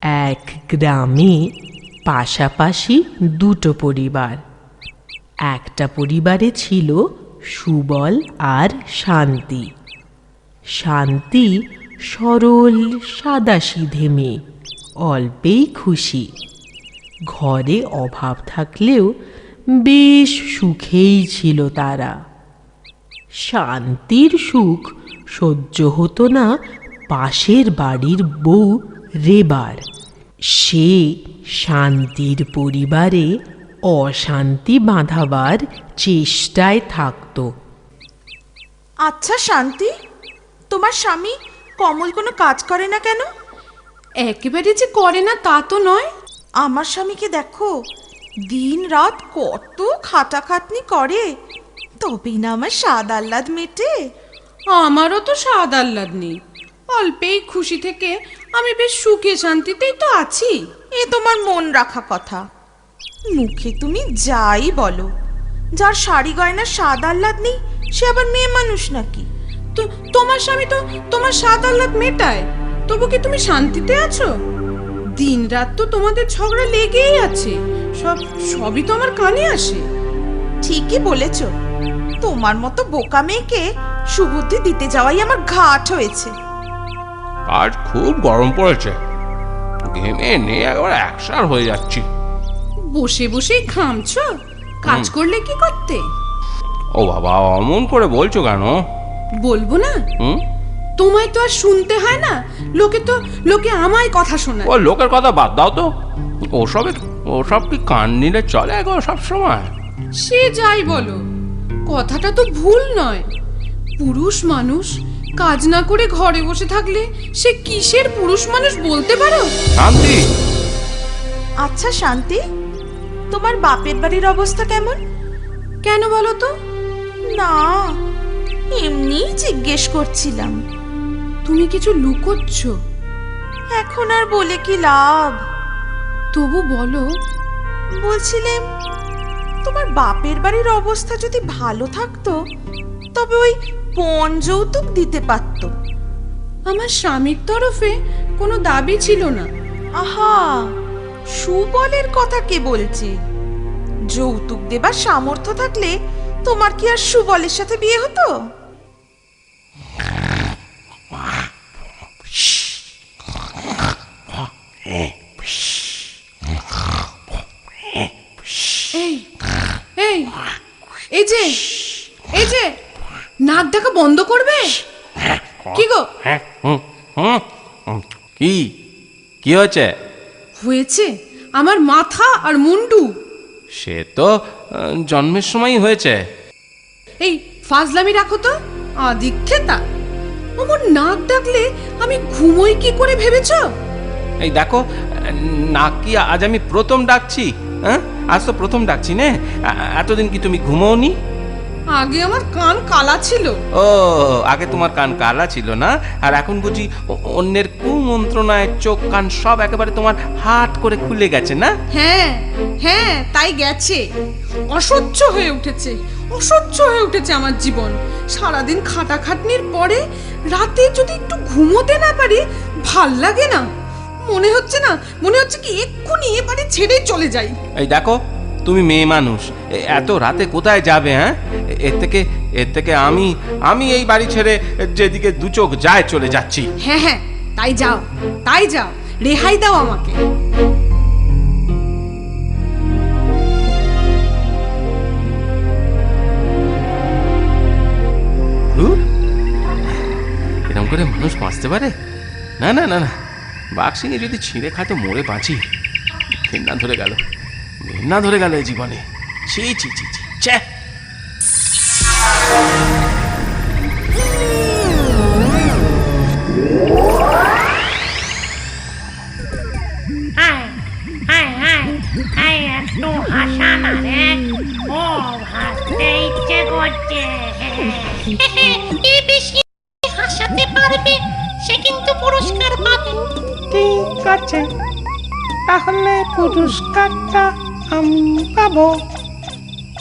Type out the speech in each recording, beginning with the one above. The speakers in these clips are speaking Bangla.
এক গ্রামে পাশাপাশি দুটো পরিবার। একটা পরিবারে ছিল সুবল আর শান্তি। শান্তি সরল সাদাসিধে মেয়ে, অল্পেই খুশি। ঘরে অভাব থাকলেও বেশ সুখেই ছিল তারা। শান্তির সুখ সহ্য হতো না পাশের বাড়ির বউ রেবার। সে শান্তির পরিবারে অশান্তি বাঁধাবার চেষ্টায় থাকত। আচ্ছা শান্তি, তোমার স্বামী কমল কোনো কাজ করে না কেন? একেবারে যে করে না তা তো নয়। আমার স্বামীকে দেখো, দিন রাত কত খাটাখাটনি করে, তবেই না আমার স্বাদ আহ্লাদ মেটে। আমারও তো স্বাদ আহ্লাদ নেই, অল্পেই খুশি থেকে আমি বেশ সুখে শান্তিতেই তো আছি। এ তোমার মন রাখা কথা। মুখে তুমি যাই বলো, যার শাড়ি গয়নার স্বাদ আহ্লাদ নেই সে আবার মেয়ে মানুষ নাকি? তো তোমার স্বামী তো তোমার স্বাদ আহ্লাদ মেটায়, তবু কি তুমি শান্তিতে আছো? দিন রাত তো তোমাদের ঝগড়া লেগেই আছে, সবই তো আমার কানে আসে। ঠিকই বলেছ, তোমার মতো বোকা মেয়েকে সুবুদ্ধি দিতে যাওয়াই আমার ঘাট হয়েছে। আজ খুব গরম পড়েছে, ঘেমে নিয়ে একবার একসার হয়ে যাচ্ছি। বসে বসেই ঘামছো, কাজ করলে কি করতে? ও বাবা, অমন করে বলছো কেন? বলবো না? তোমায় তো আর শুনতে হয় না, লোকে আমায় কথা শোনায়। ও লোকের কথা বাদ দাও তো, ওসব কি কান নিলে চলে এখন সব সময়? সে যাই বলো, কথাটা তো ভুল নয়। পুরুষ মানুষ কাজ না করে ঘরে বসে থাকলে সে কিসের পুরুষ মানুষ বলতে পারো? শান্তি, আচ্ছা শান্তি, তোমার বাপের বাড়ির অবস্থা কেমন? কেন বলো তো? না, এমনি জিজ্ঞেস করছিলাম। তুমি কিছু লুকোচ্ছ? এখন আর বলে কি লাভ? তবু বলো। বলছিলাম, তোমার বাপের বাড়ির অবস্থা যদি ভালো থাকতো তবে ওই পণ যৌতুক দিতে পারত। আমার স্বামীর তরফে কোনো দাবি ছিল না। আহা, সুবলের কথা কে বলছে? যৌতুক দেবার সামর্থ্য থাকলে তোমার কি আর সুবলের সাথে বিয়ে হতো? এই যে নাক ডাকা বন্ধ করবে। কি গো? কি হয়েছে? হয়েছে আমার মাথা আর মুন্ডু। সে তো জন্মের সময়ই হয়েছে। এই ফাজলামি রাখো তো, আদিক্ষেতা। আমার নাক ডাকলে আমি ঘুমোই কি করে ভেবেছো? এই দেখো, নাক কি আজ আমি প্রথম ডাকছি? হ্যাঁ, আজ তো প্রথম ডাকছি না। এতদিন কি তুমি ঘুমোওনি? আগে আমার কান কালা ছিল। ও, আগে তোমার কান কালা ছিল না, আর এখন বুঝি অন্যের কুমন্ত্রণায় চোখ কান সব একেবারে তোমার হাট করে খুলে গেছে না? হ্যাঁ হ্যাঁ, তাই গেছে। অসহ্য হয়ে উঠেছে আমার জীবন। সারাদিন খাটাখাটনির পরে রাতে যদি একটু ঘুমোতে না পারি ভাল লাগে না। মনে হচ্ছে কি এক্ষুনি এ বাড়ি ছেড়ে চলে যাই। এই দেখো, তুমি মেয়ে মানুষ, এত রাতে কোথায় যাবে? হ্যাঁ, এর থেকে আমি এই বাড়ি ছেড়ে যেদিকে দু চোখ যায় চলে যাচ্ছি। হ্যাঁ হ্যাঁ, তাই যাও, রেহাই দাও আমাকে। এরকম করে মানুষ বাঁচতে পারে? না না না না, বাঘসিংহে যদি ছিঁড়ে খায় তো মরে বাঁচি। ঘেন্না ধরে গেল এই জীবনে। ছি ছি ছি ছি, ছে। একটু হাসা না রে, ও হাসতে ইচ্ছে করছে। বেশি হাসাতে পারবে সে কিন্তু পুরস্কার পাবে। ঠিক আছে, তাহলে পুরস্কারটা আমি পাবো।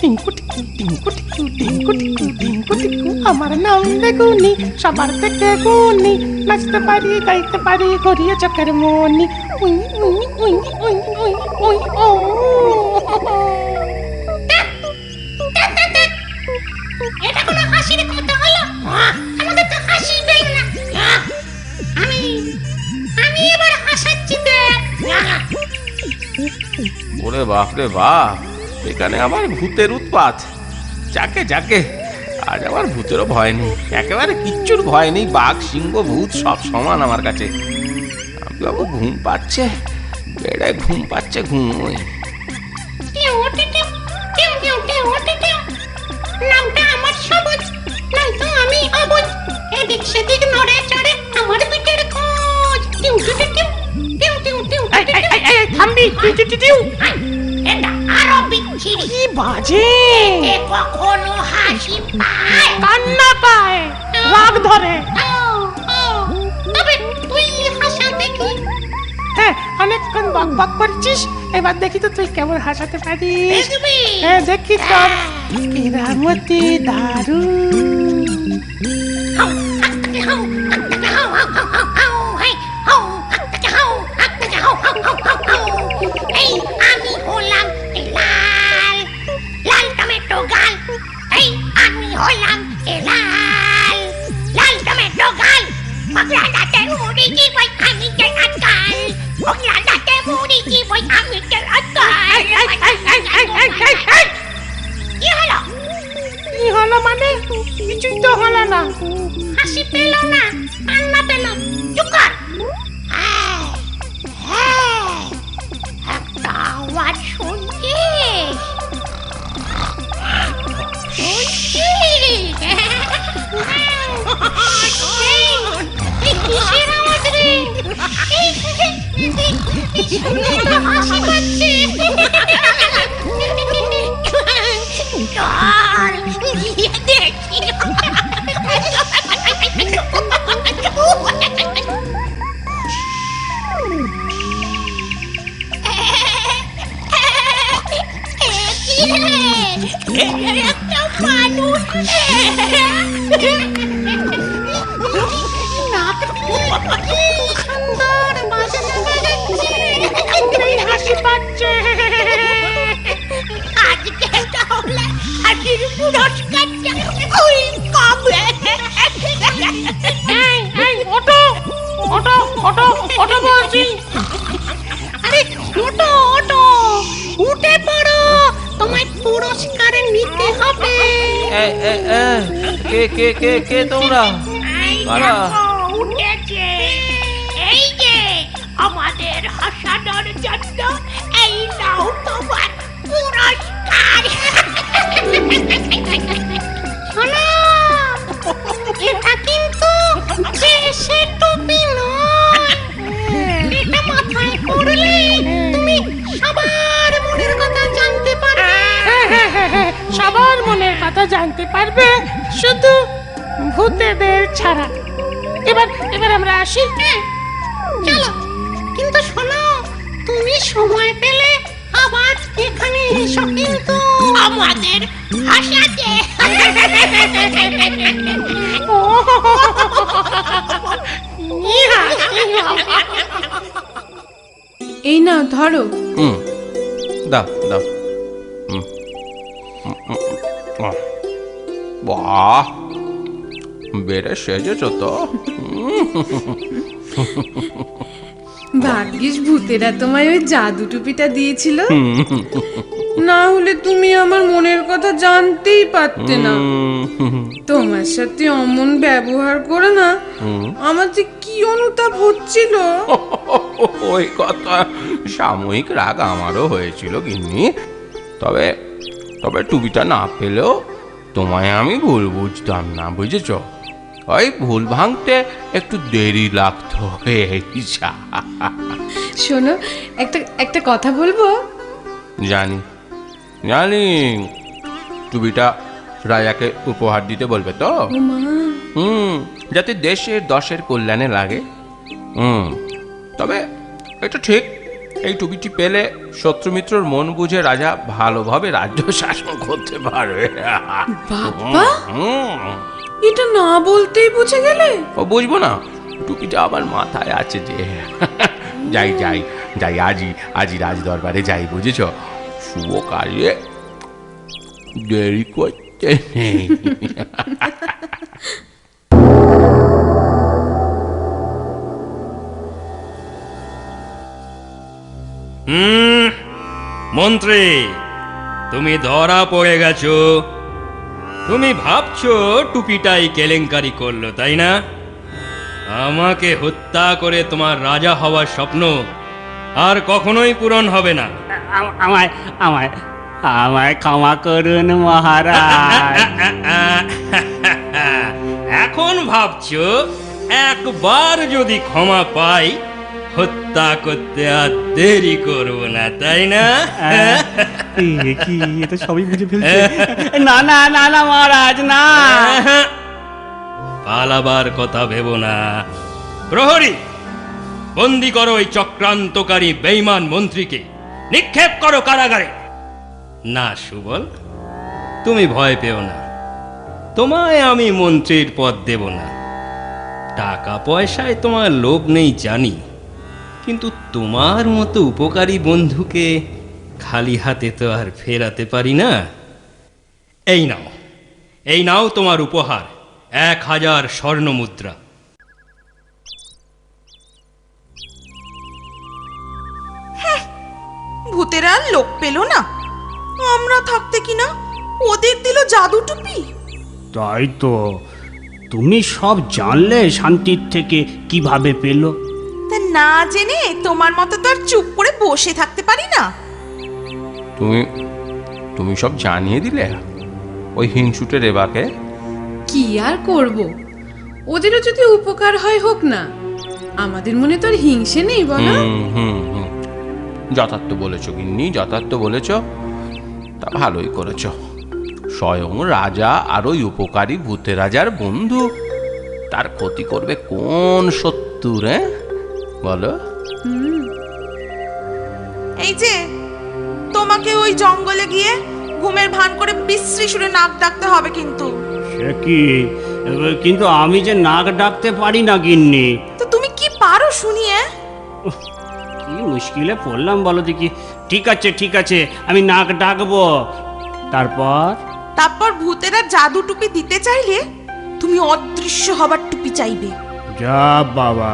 টিঙ্কু টিকু টিঙ্কু টিকু টিঙ্কু টিকু টিঙ্কু টিকু আমার নাম বেগুনি সবার থেকে গুনি নাচতে পারি গাইতে পারি গড়িয়ে চোখের মনি উই উই উই উই উই উই ও এটা কোনো হাসির কথা হলো? আমাদের তো হাসি পেল না। আমি এবার হাসাচ্ছি দেখ। ওরে বাপ রে বাপ, এখানে আবার ভূতের উৎপাত। যাকে যাকে, আজ আমার ভূতেরও ভয় নেই, একেবারে কিচ্ছুর ভয় নেই। বাঘ সিংহ ভূত সব সমান আমার কাছে। আমি বাবু ঘুম পাচ্ছে, বেড়ে ঘুম পাচ্ছে, ঘুমোই। নামটা আমার সবুজ, নয়তো আমি অবুজ। এদিক সেদিক নড়ে চড়ে আমার পিঠের খোঁজ। টিউ টিউ টিউ টিউ টিউ টিউ থামবি টিউ এটা আরো বিচ্ছিরি। কি বাজে এ কখনো হাসি পায়? কান্না পায়, রাগ ধরে। তবে তুই হাসা দেখি। হ্যাঁ, অনেকক্ষণ বক বক করছিস, এবার দেখি তো তুই কেমন হাসাতে পারিস। দেখবি? হ্যাঁ, দেখি তোর কেরামতি দারুণ। এই আমি হলাম লাল লাল টমেটো গাল। এই আমি হলাম লাল লাল টমেটো গাল। পাগলা দাঁতে মুড়ি কি বই আমি কে আজকাল। পাগলা দাঁতে মুড়ি কি বই আমি কে আজকাল। কি হলো? কি হলো মানে? কিছুই তো হলো না। হাসি পেল না, কান্না পেল। চুপ কর। একটা আওয়াজ শুনছিস? কিসের আওয়াজ রে? হাসি পাচ্ছে। চল গিয়ে দেখি। একটা মানুষ সুন্দর বাজনা বাজাচ্ছে, হাসি পাচ্ছে। আজকে তাহলে হাসির পুরস্কারটা ওই পাবে। এই ওটো ওটো ওটো ওটো বলছি। আরে ওটো ওটো, উঠে পড়ো, তোমায় পুরস্কার নিতে হবে। কে কে কে কে তোমরা? কারা? উঠেছে, এই যে আমাদের হাসানোর জন্য এই নাও তোমার পুরস্কার। শোনো, এটা কিন্তু সে টুপি নয়। এটা মাথায় করলে তুমি সবার মনের কথা জানতে পারবে। সবার মনের কথা জানতে পারবে, শুধু ভূতেদের ছাড়া। এবার এবার আমরা আসি। চলো, কিন্তু শোনো, তুমি সময় পেলে আবার এখানে এসো, কিন্তু আমাদের হাসাতে। এই না ধরো। দাও দাও। বাহ, বেড়ে সেজেছ তো। ভাগ্যিস ভূতেরা তোমায় ওই জাদু টুপিটা দিয়েছিল, না হলে তুমি আমার মনের কথা জানতেই পারতে না। তোমার সাথে অমন ব্যবহার করে না আমার যে কি অনুতাপ হচ্ছিল। ওই কথা, সাময়িক রাগ আমারও হয়েছিল গিন্নি। তবে তবে টুপিটা না পেলেও তোমায় আমি ভুল বুঝতাম না, বুঝেছ? ওই ভুল ভাঙতে একটু দেরি লাগতো। শোনো, একটা কথা বলবো। জানি জানি, টুপিটা রাজাকে উপহার দিতে বলবে তো? ও মা, যাতে দেশের দশের কল্যাণে লাগে। তবে এটা ঠিক, এই টুপিটি পেলে শত্রুমিত্রর মন বুঝে রাজা ভালোভাবে রাজ্য শাসন করতে পারবে। বাবা, হুম, এটা না বলতেই বুঝে গেলে? ও বুঝবো না, টুপিটা আমার মাথায় আছে যে। যাই যাই যাই, আজই রাজ দরবারে যাই, বুঝেছ? শুভ কাজে দেরি করতে নেই। মন্ত্রী, তুমি ধরা পড়ে গেছো। তুমি ভাবছো টুপিটাই কেলেঙ্কারি করলো, তাই না? আমাকে হত্যা করে তোমার রাজা হওয়ার স্বপ্ন আর কখনোই পূরণ হবে না। আমায় আমায় আমায় ক্ষমা করুন মহারাজ। এখন ভাবছো একবার যদি ক্ষমা পাই হত্যা করতে আর দেরি করবো না, তাই না? কি এটা সবই বুঝে ফেলছে। না না না না মহারাজ, না। পালাবার কথা ভেবো না। প্রহরী, বন্দি করো ওই চক্রান্তকারী বেঈমান মন্ত্রীকে, নিক্ষেপ করো কারাগারে। না সুবল, তুমি ভয় পেও না, তোমায় আমি মন্ত্রীর পদ দেব না। টাকা পয়সায় তোমার লোভ নেই জানি, কিন্তু তোমার মতো উপকারী বন্ধুকে খালি হাতে তো আর ফেরাতে পারি না। এই নাও তোমার উপহার, 1000 স্বর্ণ মুদ্রা। ভূতেরা আর লোক পেল না, আমরা থাকতে কিনা ওদের দিল জাদু টুপি। তাই তো, তুমি সব জানলে শান্তির থেকে কিভাবে পেল? তা না জেনে তোমার মতো তো আর চুপ করে বসে থাকতে পারি না। তুমি সব জানিয়ে দিলে ওই হিংসুটে রেবাকে। কি আর করব, ওদেরও যদি উপকার হয় হোক না, আমাদের মনে তো আর হিংসে নেই বলো। যথার্থ বলেছ গিন্নি, যথার্থ বলেছ। তা ভালোই করেছ। স্বয়ং রাজা আর ওই উপকারী ভূতে রাজার বন্ধু, তার ক্ষতি করবে কোন শত্রু রে বলো? এই যে তোমাকে ওই জঙ্গলে গিয়ে ঘুমের ভান করে বিশ্রী সুরে নাক ডাকতে হবে কিন্তু। সে কি, কিন্তু আমি যে নাক ডাকতে পারি না গিন্নি। তো তুমি কি পারো শুনিয়ে? কি মুশকিলে পড়লাম বলো দেখি। ঠিক আছে ঠিক আছে, আমি নাক ডাকবো। তারপর ভূতেরা জাদু টুপি দিতে চাইলে তুমি অদৃশ্য হবার টুপি চাইবে। যা বাবা,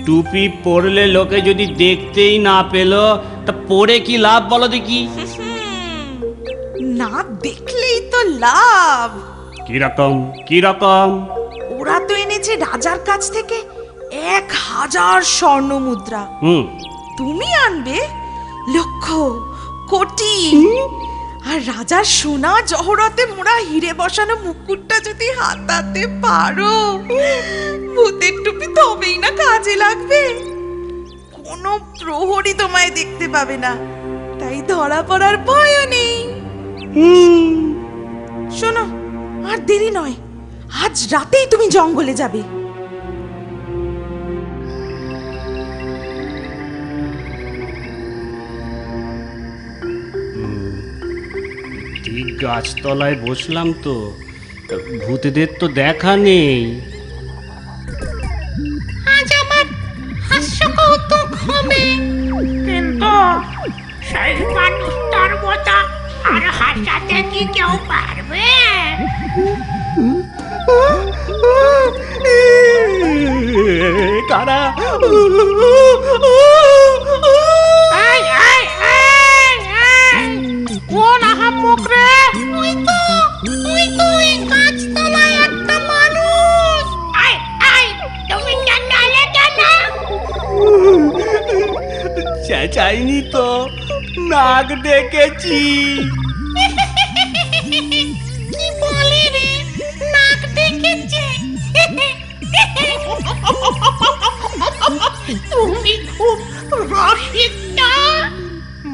টুপি পরলে লোকে যদি দেখতেই না পেল, তা পরে কি লাভ বলো দেখি? না দেখলেই তো লাভ। কিরকম কিরকম? ওরা তো এনেছে রাজার কাছ থেকে 1000 স্বর্ণ মুদ্রা। তুমি আনবে লক্ষ কোটি। আর রাজার সোনা জহরতে মোড়া হিরে বসানো মুকুটটা যদি হাতাতে পারো, ভূতের টুপি তবেই না কাজে লাগবে। কোনো প্রহরী তোমায় দেখতে পাবে না, তাই ধরা পড়ার ভয়ও নেই। শোনো, আর দেরি নয়, আজ রাতেই তুমি জঙ্গলে যাবে। ঠিক গাছতলায় বসলাম তো, ভূতেদের তো দেখা নেই। আজ আমার হাস্য কৌতুক হবে, কিন্তু সেই মানুষটার মতো আর হাসাতে কি কেউ পারবে? কারা? কোন আহাম্মক রে? ওই তো ওই গাছতলায় একটা মানুষ। তুমি জানালে কেন? চেঁচাইনি তো, নাক ডেকেছি। কি বলে রে, নাক ডেকেছে? তুমি খুব রসিক না?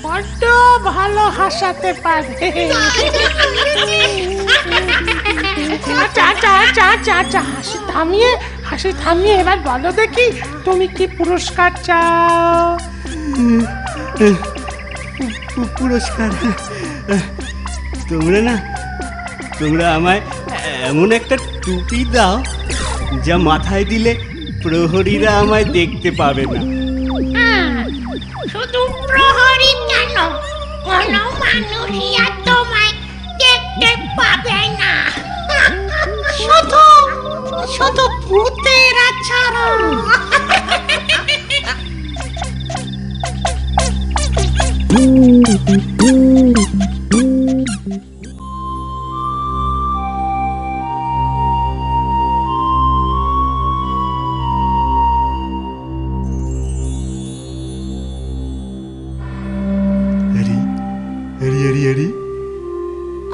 বড্ড ভালো হাসাতে পারে। হাসি থামিয়ে এবার বলো দেখি, তুমি কি পুরস্কার চাও? পুরস্কার। তোমরা আমায় এমন একটা টুপি দাও যা মাথায় দিলে প্রহরীরা আমায় দেখতে পাবে না। শুধু প্রহরী কেন, কোনো মানুষই আর তোমায় দেখতে পাবে না। শুধু ভূতেরা ছাড়া।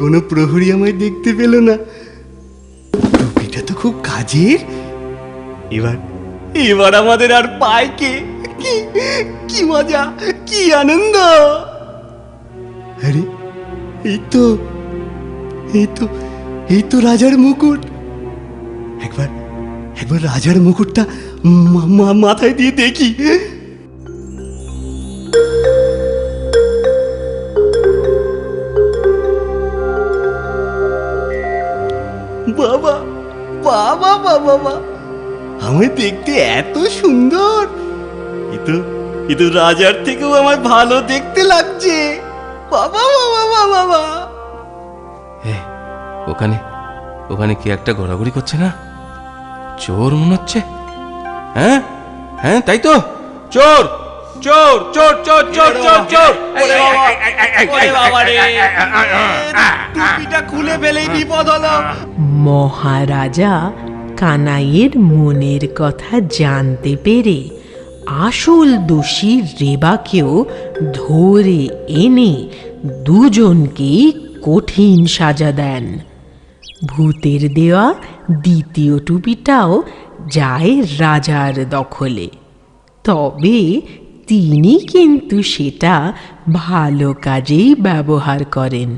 কোনো প্রহরী আমায় দেখতে পেল না। টুপিটা তো খুব কাজের। এবার আমাদের আর পায় কে? কি মজা, কি আনন্দ! আরে এই তো রাজার মুকুট। একবার রাজার মুকুটটা মাথায় দিয়ে দেখি। বাবা বাবা বাবা বাবা, আমায় দেখতে এত সুন্দর! এ তো রাজার থেকেও আমায় ভালো দেখতে লাগছে। বাবা বাবা বাবা বাবা! ওখানে কি একটা ঘোরাঘুরি করছে না? চোর মনে হচ্ছে। হ্যাঁ হ্যাঁ, তাই তো, চোর চোর চোর চোর চোর চোর চোর! টুপিটা খুলে ফেলেই বিপদ হলো। মহারাজা কানাইয়ের মনের কথা জানতে পেরে আসল দোষী রেবাকেও ধরে এনে দুজনকেই কঠিন সাজা দেন। ভূতের দেওয়া দ্বিতীয় টুপিটাও যায় রাজার দখলে, তবে তিনি কিন্তু সেটা ভালো কাজেই ব্যবহার করেন।